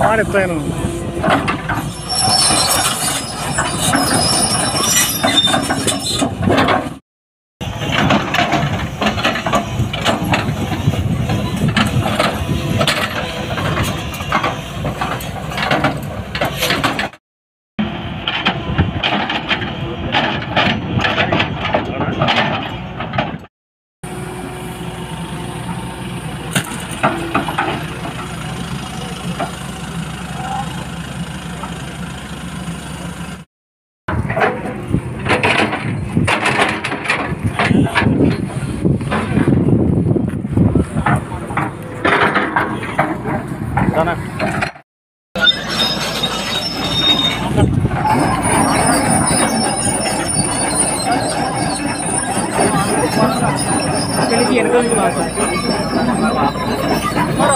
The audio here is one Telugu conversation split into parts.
మాడెత్తాను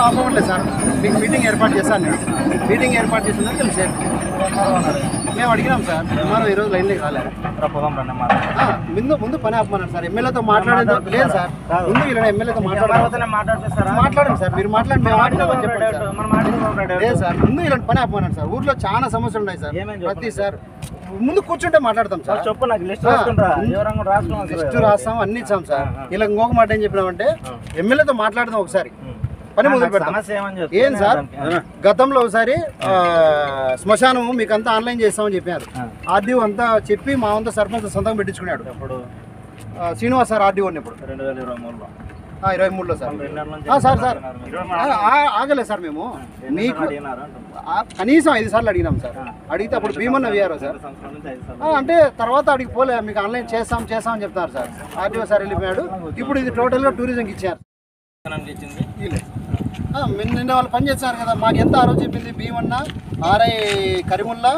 ఆపమంటలేదు సార్. మీకు మీటింగ్ ఏర్పాటు చేశాను నేను. మీటింగ్ ఏర్పాటు చేసిందని తెలిసారు. మేము అడిగినాం సార్. ఎంఆర్ఓ ఈరోజు లైన్లోకి రాలేదు. ముందు పని ఆపమన్నారు సార్. ఎమ్మెల్యేతో మాట్లాడేది లేదు సార్. ముందు వీళ్ళని ఎమ్మెల్యేతో మాట్లాడండి సార్. మీరు మాట్లాడి మేము చెప్పండి లేదు సార్. ముందు వీళ్ళని పని ఆపమన్నారు సార్. ఊర్లో చాలా సమస్యలు ఉన్నాయి సార్. ప్రతి సార్ ముందు కూర్చుంటే మాట్లాడతాం సార్. లిస్టు రాస్తాం, అన్ని ఇచ్చాం సార్. ఇలా ఇంకొక మాట ఏం చెప్పినామంటే ఎమ్మెల్యేతో మాట్లాడదాం ఒకసారి, పని మొదలు పెడతాం. ఏం సార్, గతంలో ఒకసారి శ్మశానము మీకు అంతా ఆన్లైన్ చేస్తామని చెప్పారు. ఆర్డీఓ అంతా చెప్పి మా అంతా సర్పంచ్ సంతకం పెట్టించుకున్నాడు. శ్రీనివాస్ సార్ ఆర్డీఓ ఇప్పుడు 2023లో సార్. సార్ ఆగలేదు సార్. మేము మీకు కనీసం 5 సార్లు అడిగినాం సార్. అడిగితే అప్పుడు భీమన్న వీఆర్ఓ సార్ అంటే తర్వాత అడిగి పోలే, మీకు ఆన్లైన్ చేస్తామని చెప్తున్నారు సార్. ఆర్డీఓ సార్ వెళ్ళిపోయాడు. ఇప్పుడు ఇది టోటల్గా టూరిజంకి ఇచ్చారు. నిన్న వాళ్ళు పని చేస్తున్నారు కదా, మాకు ఎంత ఆ రోజు చెప్పింది భీమన్న, ఆర్ఐ కరీముల్లా,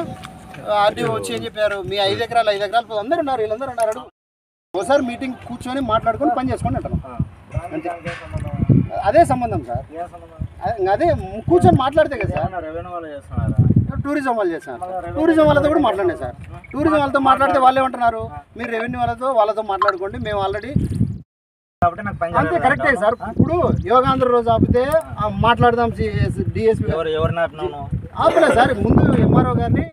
ఆర్డీఓ వచ్చి ఏం చెప్పారు, మీ 5 ఎకరాలు అందరూ ఉన్నారు, వీళ్ళందరూ ఉన్నారు. ఒకసారి మీటింగ్ కూర్చొని మాట్లాడుకొని పని చేసుకొని అంటాం. అంతే, అదే సంబంధం సార్. అదే కూర్చొని మాట్లాడితే కదా సార్. టూరిజం వాళ్ళు చేస్తున్నారు. టూరిజం వాళ్ళతో కూడా మాట్లాడినా సార్. టూరిజం వాళ్ళతో మాట్లాడితే వాళ్ళు ఏమంటున్నారు, మీరు రెవెన్యూ వాళ్ళతో మాట్లాడుకోండి, మేము ఆల్రెడీ అంతే కరెక్టే సార్. ఇప్పుడు యోగాంధ్ర రోజు ఆపితే మాట్లాడదాం. డిఎస్పీ ఆపలే సార్. ముందు ఎంఆర్ఓ గారిని